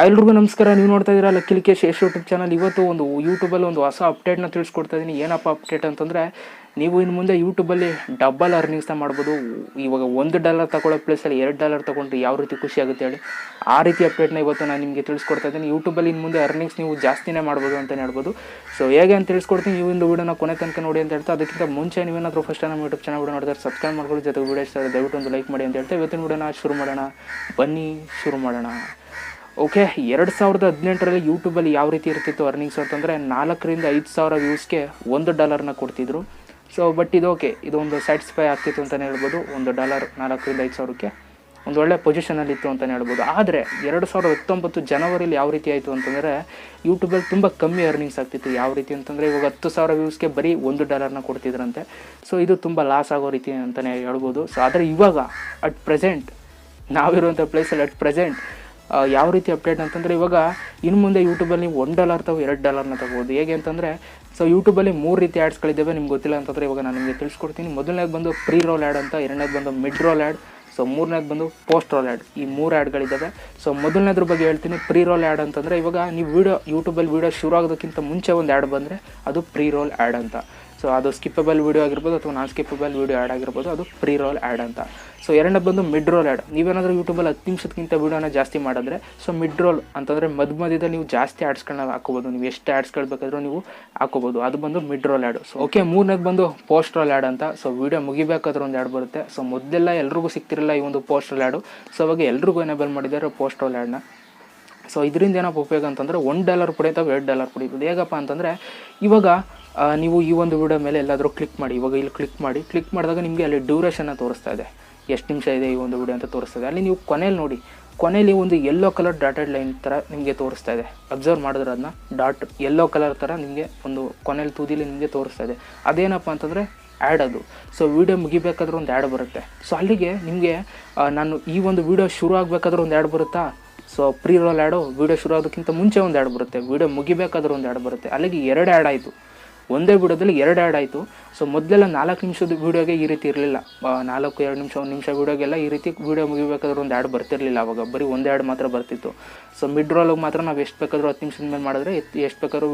ಎಲ್ರಿಗೂ ನಮಸ್ಕಾರ. ನೀವು ನೋಡ್ತಾ ಇದ್ದೀರಾ ಲಕ್ಕೇಶ್ ಯೂಟ್ಯೂಬ್ ಚಾನಲ್. ಇವತ್ತು ಒಂದು ಯೂಟ್ಯೂಬಲ್ಲಿ ಒಂದು ಹೊಸ ಅಪ್ಡೇಟ್ನ ತಿಳಿಸ್ಕೊಡ್ತಾ ಇದ್ದೀನಿ. ಏನಪ್ಪ ಅಪ್ಡೇಟ್ ಅಂತಂದರೆ, ನೀವು ಇನ್ನು ಮುಂದೆ ಯೂಟ್ಯೂಬಲ್ಲಿ ಡಬಲ್ ಅರ್ನಿಂಗ್ಸ್ನ ಮಾಡ್ಬೋದು. ಇವಾಗ $1 ತಗೊಳ್ಳೋ ಪ್ಲೇಸಲ್ಲಿ $2 ತೊಗೊಂಡ್ರೆ ಯಾವ ರೀತಿ ಖುಷಿ ಆಗುತ್ತೆ ಹೇಳಿ, ಆ ರೀತಿ ಅಪ್ಡೇಟ್ನ ಇವತ್ತು ನಾನು ನಿಮಗೆ ತಿಳಿಸ್ಕೊಡ್ತಾ ಇದ್ದೀನಿ. ಯೂಟ್ಯೂಬಲ್ಲಿ ಇನ್ನು ಮುಂದೆ ಅರ್ನಿಂಗ್ಸ್ ನೀವು ಜಾಸ್ತಿನೇ ಮಾಡ್ಬೋದು ಅಂತಲೇ ಹೇಳ್ಬೋದು. ಸೊ ಹೇಗೆ ಅಂತ ತಿಳಿಸ್ಕೊಡ್ತೀನಿ, ನೀವು ಒಂದು ವೀಡಿಯೋನ ಕೊನೆ ತನಕ ನೋಡಿ ಅಂತ ಹೇಳ್ತಾ, ಅದಕ್ಕಿಂತ ಮುಂಚೆ ನೀವೇನಾದರೂ ಫಸ್ಟ್ ನಮ್ಮ ಯೂಟ್ಯೂಬ್ ಚಾನಲ್ ವೀಡಿಯೋ ನೋಡಿದ್ರೆ ಸಬ್ಸ್ಕ್ರೈಬ್ ಮಾಡ್ಕೊಳ್ಳಿ, ಜೊತೆಗೆ ವೀಡಿಯೋ ಇಷ್ಟ ದಯವಿಟ್ಟು ಒಂದು ಲೈಕ್ ಮಾಡಿ ಅಂತ ಹೇಳ್ತಾ ಇವತ್ತಿನ ವೀಡಿಯೋನ ಶುರು ಮಾಡೋಣ. ಬನ್ನಿ ಶುರು ಮಾಡೋಣ. ಓಕೆ, 2018ರಲ್ಲಿ ಯೂಟ್ಯೂಬಲ್ಲಿ ಯಾವ ರೀತಿ ಇರ್ತಿತ್ತು ಅರ್ನಿಂಗ್ಸ್ ಅಂತಂದರೆ, 4,000 to 5,000 ವ್ಯೂಸ್ಗೆ $1 ಕೊಡ್ತಿದ್ರು. ಸೊ ಬಟ್ ಇದು ಓಕೆ, ಇದೊಂದು ಸ್ಯಾಟಿಸ್ಫೈ ಆಗ್ತಿತ್ತು ಅಂತಲೇ ಹೇಳ್ಬೋದು. $1 4,000 to 5,000ಕ್ಕೆ ಒಂದು ಒಳ್ಳೆ ಪೊಸಿಷನಲ್ಲಿತ್ತು ಅಂತಲೇ ಹೇಳ್ಬೋದು. ಆದರೆ 2019 ಜನವರಿಲಿ ಯಾವ ರೀತಿ ಆಯಿತು ಅಂತಂದರೆ, ಯೂಟ್ಯೂಬಲ್ಲಿ ತುಂಬ ಕಮ್ಮಿ ಅರ್ನಿಂಗ್ಸ್ ಆಗ್ತಿತ್ತು. ಯಾವ ರೀತಿ ಅಂತಂದರೆ, ಇವಾಗ 10,000 ವ್ಯೂಸ್ಗೆ ಬರೀ $1 ಕೊಡ್ತಿದ್ರಂತೆ. ಸೊ ಇದು ತುಂಬ ಲಾಸ್ ಆಗೋ ರೀತಿ ಅಂತಲೇ ಹೇಳ್ಬೋದು. ಸೊ ಆದರೆ ಇವಾಗ ಅಟ್ ಪ್ರೆಸೆಂಟ್ ನಾವಿರುವಂಥ ಪ್ಲೇಸಲ್ಲಿ ಅಟ್ ಪ್ರೆಸೆಂಟ್ ಯಾವ ರೀತಿ ಅಪ್ಡೇಟ್ ಅಂತಂದರೆ, ಇವಾಗ ಇನ್ನು ಮುಂದೆ ಯೂಟ್ಯೂಬಲ್ಲಿ ನೀವು $1 ಅಥವಾ $2 ತಗೋಬೋದು. ಹೇಗೆ ಅಂತಂದರೆ, ಸೊ ಯೂಟ್ಯೂಬಲ್ಲಿ 3 ರೀತಿ ಆ್ಯಡ್ಸ್ಗಳಿದ್ದಾವೆ. ನಿಮ್ಗೆ ಗೊತ್ತಿಲ್ಲ ಅಂತಂದರೆ ಇವಾಗ ನಾನು ನಿಮಗೆ ತಿಳಿಸ್ಕೊಡ್ತೀನಿ. ಮೊದಲನೇದು ಬಂದು ಪ್ರೀ ರೋಲ್ ಆ್ಯಡ್ ಅಂತ, ಎರಡನೇದು ಬಂದು ಮಿಡ್ ರೋಲ್ ಆ್ಯಡ್, ಸೊ ಮೂರನೇದು ಬಂದು ಪೋಸ್ಟ್ ರೋಲ್ ಆ್ಯಡ್. ಈ 3 ಆ್ಯಡ್ಗಳಿದ್ದಾವೆ. ಸೊ ಮೊದಲನೇದ್ರ ಬಗ್ಗೆ ಹೇಳ್ತೀನಿ. ಪ್ರೀ ರೋಲ್ ಆ್ಯಡ್ ಅಂತಂದರೆ, ಇವಾಗ ನೀವು ಯೂಟ್ಯೂಬಲ್ಲಿ ವೀಡಿಯೋ ಶುರು ಆಗೋದಕ್ಕಿಂತ ಮುಂಚೆ ಒಂದು ಆ್ಯಡ್ ಬಂದರೆ ಅದು ಪ್ರೀ ರೋಲ್ ಆ್ಯಡ್ ಅಂತ. ಸೊ ಅದು ಸ್ಕಿಪ್ಪಬಲ್ ವೀಡಿಯೋ ಆಗಿರ್ಬೋದು ಅಥವಾ ನಾನ್ ಸ್ಕಿಪ್ಪಬಲ್ ವೀಡಿಯೋ ಆ್ಯಡ್ ಆಗಿರ್ಬೋದು, ಅದು ಪ್ರೀ ರೋಲ್ ಆ್ಯಡ್ ಅಂತ. ಸೊ ಎರಡನೇದು ಬಂದು ಮಿಡ್ ರೋಲ್ ಆ್ಯಡ್. ನೀವೇನಾದರೂ ಯೂಟ್ಯೂಬಲ್ಲಿ 10 ನಿಮಿಷಕ್ಕಿಂತ ವೀಡಿಯೋನ ಜಾಸ್ತಿ ಮಾಡಿದ್ರೆ, ಸೊ ಮಿಡ್ ರೋಲ್ ಅಂತಂದರೆ ಮಧ್ಯದಲ್ಲಿ ನೀವು ಜಾಸ್ತಿ ಆ್ಯಡ್ಸ್ಗಳನ್ನ ಹಾಕೋಬೋದು. ನೀವು ಎಷ್ಟು ಆ್ಯಡ್ಸ್ಗಳು ಬೇಕಾದರೂ ನೀವು ಹಾಕೋಬೋದು. ಅದು ಬಂದು mid roll ad. So okay, ಮೂರನೇದು ಬಂದು ಪೋಸ್ಟ್ ರೋಲ್ ಆ್ಯಡ್ ಅಂತ. ಸೊ ವೀಡಿಯೋ ಮುಗಿಬೇಕಾದ್ರೂ ಒಂದು ಆ್ಯಡ್ ಬರುತ್ತೆ. ಸೊ ಮೊದಲೆಲ್ಲ ಎಲ್ರಿಗೂ ಸಿಗ್ತಿರಲ್ಲ ಈ ಒಂದು ಪೋಸ್ಟ್ ರೋಲ್ ಆ್ಯಡು. ಸೊ ಅವಾಗ ಎಲ್ರಿಗೂ ಎನೇಬಲ್ ಮಾಡಿದ್ದಾರೆ ಪೋಸ್ಟ್ ರೋಲ್ ಆ್ಯಡ್ನ. ಸೊ ಇದರಿಂದ ಏನಪ್ಪ ಉಪಯೋಗ ಅಂತಂದರೆ, $1 ಪುಡಿ ಅಥವಾ $2 ಪುಡಿಬೋದು. ಹೇಗಪ್ಪ ಅಂತಂದರೆ, ಇವಾಗ ನೀವು ಈ ಒಂದು ವೀಡಿಯೋ ಮೇಲೆ ಎಲ್ಲಾದರೂ ಕ್ಲಿಕ್ ಮಾಡಿ. ಇವಾಗ ಇಲ್ಲಿ ಕ್ಲಿಕ್ ಮಾಡಿದಾಗ ನಿಮಗೆ ಅಲ್ಲಿ ಡ್ಯೂರೇಷನ್ನ ತೋರಿಸ್ತಾ ಇದೆ, ಎಷ್ಟು ನಿಮಿಷ ಇದೆ ಈ ಒಂದು ವೀಡಿಯೋ ಅಂತ ತೋರಿಸ್ತದೆ. ಅಲ್ಲಿ ನೀವು ಕೊನೆಯಲ್ಲಿ ನೋಡಿ, ಕೊನೆಯಲ್ಲಿ ಒಂದು ಯೆಲ್ಲೋ ಕಲರ್ ಡಾಟೆಡ್ ಲೈನ್ ಥರ ನಿಮಗೆ ತೋರಿಸ್ತಾ ಇದೆ. ಅಬ್ಸರ್ವ್ ಮಾಡಿದ್ರೆ ಅದನ್ನ ಯೆಲ್ಲೋ ಕಲರ್ ಥರ ನಿಮಗೆ ಒಂದು ಕೊನೆಯಲ್ಲಿ ತುದಿಲಿ ನಿಮಗೆ ತೋರಿಸ್ತಾ ಇದೆ. ಅದೇನಪ್ಪ ಅಂತಂದರೆ ಆ್ಯಡ್ ಅದು. ಸೊ ವೀಡಿಯೋ ಮುಗಿಬೇಕಾದ್ರೂ ಒಂದು ಆ್ಯಡ್ ಬರುತ್ತೆ. ಸೊ ಅಲ್ಲಿಗೆ ನಿಮಗೆ ನಾನು ಈ ಒಂದು ವೀಡಿಯೋ ಶುರು ಆಗಬೇಕಾದ್ರೂ ಒಂದು ಆ್ಯಡ್ ಬರುತ್ತಾ. So pre roll ad, video ಶುರು ಆಗೋದಕ್ಕಿಂತ ಮುಂಚೆ ಒಂದು ಆ್ಯಡ್ ಬರುತ್ತೆ, ವೀಡಿಯೋ ಮುಗಿಬೇಕಾದ್ರೂ ಒಂದು ಆ್ಯಡ್ ಬರುತ್ತೆ. ಅಲ್ಲಿಗೆ 2 ಆ್ಯಡ್ ಆಯಿತು, ಒಂದೇ ವೀಡಿಯೋದಲ್ಲಿ 2 ಆ್ಯಡ್ ಆಯಿತು. ಸೊ ಮೊದಲೆಲ್ಲ 4 ನಿಮಿಷದ ವೀಡಿಯೋಗೆ ಈ ರೀತಿ ಇರಲಿಲ್ಲ. 4, 2 ನಿಮಿಷ, 1 ನಿಮಿಷ ವೀಡಿಯೋಗೆಲ್ಲ ಈ ರೀತಿ ವೀಡಿಯೋ ಮುಗಿಬೇಕಾದ್ರೂ ಒಂದು ಆ್ಯಡ್ ಬರ್ತಿರಲಿಲ್ಲ. ಅವಾಗ ಬರೀ ಒಂದು ಆ್ಯಡ್ ಮಾತ್ರ ಬರ್ತಿತ್ತು. ಸೊ ಮಿಡ್ ರೋಲಿಗೆ ಮಾತ್ರ ನಾವು ಎಷ್ಟು ಬೇಕಾದರೂ 10 ನಿಮಿಷದ ಮೇಲೆ ಮಾಡಿದ್ರೆ ಎಷ್ಟು ಬೇಕಾದ್ರೂ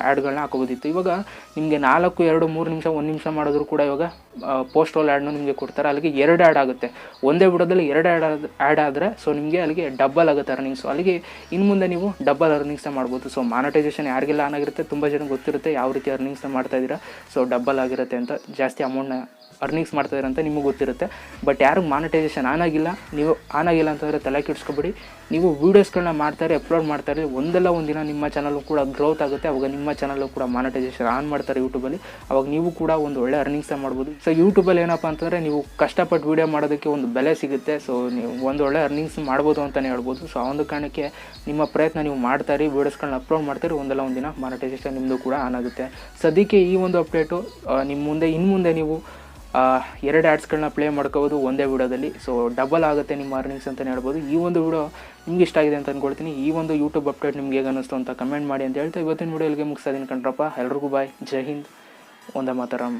ಆ್ಯಡ್ಗಳನ್ನ ಹಾಕೋಬೋದಿತ್ತು. ಇವಾಗ ನಿಮಗೆ 4, 2, 3 ನಿಮಿಷ, 1 ನಿಮಿಷ ಮಾಡಿದ್ರು ಕೂಡ ಇವಾಗ ಪೋಸ್ಟ್ ರೋಲ್ ಆ್ಯಡ್ನು ನಿಮಗೆ ಕೊಡ್ತಾರೆ. ಅಲ್ಲಿಗೆ 2 ಆ್ಯಡ್ ಆಗುತ್ತೆ. ಒಂದೇ ವೀಡಿಯೋದಲ್ಲಿ 2 ಆ್ಯಡ್ ಆದರೆ ಸೊ ನಿಮಗೆ ಅಲ್ಲಿಗೆ ಡಬಲ್ ಆಗುತ್ತೆ ಅರ್ನಿಂಗ್ಸು. ಅಲ್ಲಿಗೆ ಇನ್ನು ಮುಂದೆ ನೀವು ಡಬಲ್ ಅರ್ನಿಂಗ್ಸ್ನ ಮಾಡ್ಬೋದು. ಸೊ ಮಾನಿಟೈಸೇಷನ್ ಯಾರಿಗೆಲ್ಲ ಆನ್ ಆಗಿರುತ್ತೆ, ತುಂಬ ಜನ ಗೊತ್ತಿರುತ್ತೆ ಯಾವ ರೀತಿ ಅರ್ನಿಂಗ್ಸ್ನ ಮಾಡ್ತಾಯಿದ್ದೀರಾ. ಸೊ ಡಬಲ್ ಆಗಿರುತ್ತೆ ಅಂತ, ಜಾಸ್ತಿ ಅಮೌಂಟ್ನ ಅರ್ನಿಂಗ್ಸ್ ಮಾಡ್ತಾಯಿದ್ದೀರ ಅಂತ ನಿಮಗೆ ಗೊತ್ತಿರುತ್ತೆ. ಬಟ್ ಯಾರು ಮಾನಿಟೈಸೇಷನ್ ಆನ್ ಆಗಿಲ್ಲ, ನೀವು ಆನ್ ಆಗಿಲ್ಲ ಅಂತಂದರೆ ತಲೆ ಕೆಡಿಸ್ಕೊಬೇಡಿ. ನೀವು ವೀಡಿಯೋಸ್ಗಳನ್ನ ಮಾಡ್ತಾರೆ, ಅಪ್ಲೋಡ್ ಮಾಡ್ತಾರೆ, ಒಂದಲ್ಲ ಒಂದಿನ ನಿಮ್ಮ ಚಾನಲ್ಲು ಕೂಡ ಗ್ರೋತ್ ಆಗುತ್ತೆ. ಅವಾಗ ನಿಮ್ಮ ಚಾನಲ್ಲು ಕೂಡ ಮಾನಿಟೈಸೇಷನ್ ಆನ್ ಮಾಡ್ತಾರೆ ಯೂಟ್ಯೂಬಲ್ಲಿ. ಅವಾಗ ನೀವು ಕೂಡ ಒಂದು ಒಳ್ಳೆ ಅರ್ನಿಂಗ್ಸ್ನ ಮಾಡ್ಬೋದು. ಸೊ ಯೂಟ್ಯೂಬಲ್ಲಿ ಏನಪ್ಪ ಅಂತಂದರೆ, ನೀವು ಕಷ್ಟಪಟ್ಟು ವೀಡಿಯೋ ಮಾಡೋದಕ್ಕೆ ಒಂದು ಬೆಲೆ ಸಿಗುತ್ತೆ. ಸೊ ನೀವು ಒಂದು ಒಳ್ಳೆ ಅರ್ನಿಂಗ್ಸ್ ಮಾಡ್ಬೋದು ಅಂತಲೇ ಹೇಳ್ಬೋದು. ಸೊ ಆ ಒಂದು ಕಾರಣಕ್ಕೆ ನಿಮ್ಮ ಪ್ರಯತ್ನ ನೀವು ಮಾಡ್ತಾರೆ, ವೀಡಿಯೋಸ್ಗಳನ್ನ ಅಪ್ಲೋಡ್ ಮಾಡ್ತಾರೆ, ಒಂದಲ್ಲ ಒಂದಿನ ಮಾನಿಟೈಸೇಷನ್ ನಿಮ್ಮದು ಕೂಡ ಆನ್ ಆಗುತ್ತೆ. ಸದ್ಯಕ್ಕೆ ಈ ಒಂದು ಅಪ್ಡೇಟು ನಿಮ್ಮ ಮುಂದೆ ಇನ್ನು ಮುಂದೆ ನೀವು 2 ಆ್ಯಡ್ಸ್ಗಳನ್ನ ಪ್ಲೇ ಮಾಡ್ಕೋಬೋದು ಒಂದೇ ವೀಡಿಯೋದಲ್ಲಿ. ಸೊ ಡಬಲ್ ಆಗುತ್ತೆ ನಿಮ್ಮ ಅರ್ನಿಂಗ್ಸ್ ಅಂತಲೇ ಹೇಳ್ಬೋದು. ಈ ಒಂದು ವೀಡಿಯೋ ನಿಮ್ಗೆ ಇಷ್ಟ ಆಗಿದೆ ಅಂತ ಅಂದ್ಕೊಳ್ತೀನಿ. ಈ ಒಂದು ಯೂಟ್ಯೂಬ್ ಅಪ್ಡೇಟ್ ನಿಮ್ಗೆ ಹೇಗೆ ಅನ್ನಿಸ್ತು ಅಂತ ಕಮೆಂಟ್ ಮಾಡಿ ಅಂತ ಹೇಳ್ತಾ ಇವತ್ತಿನ ವೀಡಿಯೋ ಇಲ್ಲಿಗೆ ಮುಗಿಸ್ತಾ ಇದ್ದೀನಿ ಕಣ್ರಪ್ಪ. ಎಲ್ರಿಗೂ ಬಾಯ್, ಜೈ ಹಿಂದ್, ವಂದೇ ಮಾತರಂ.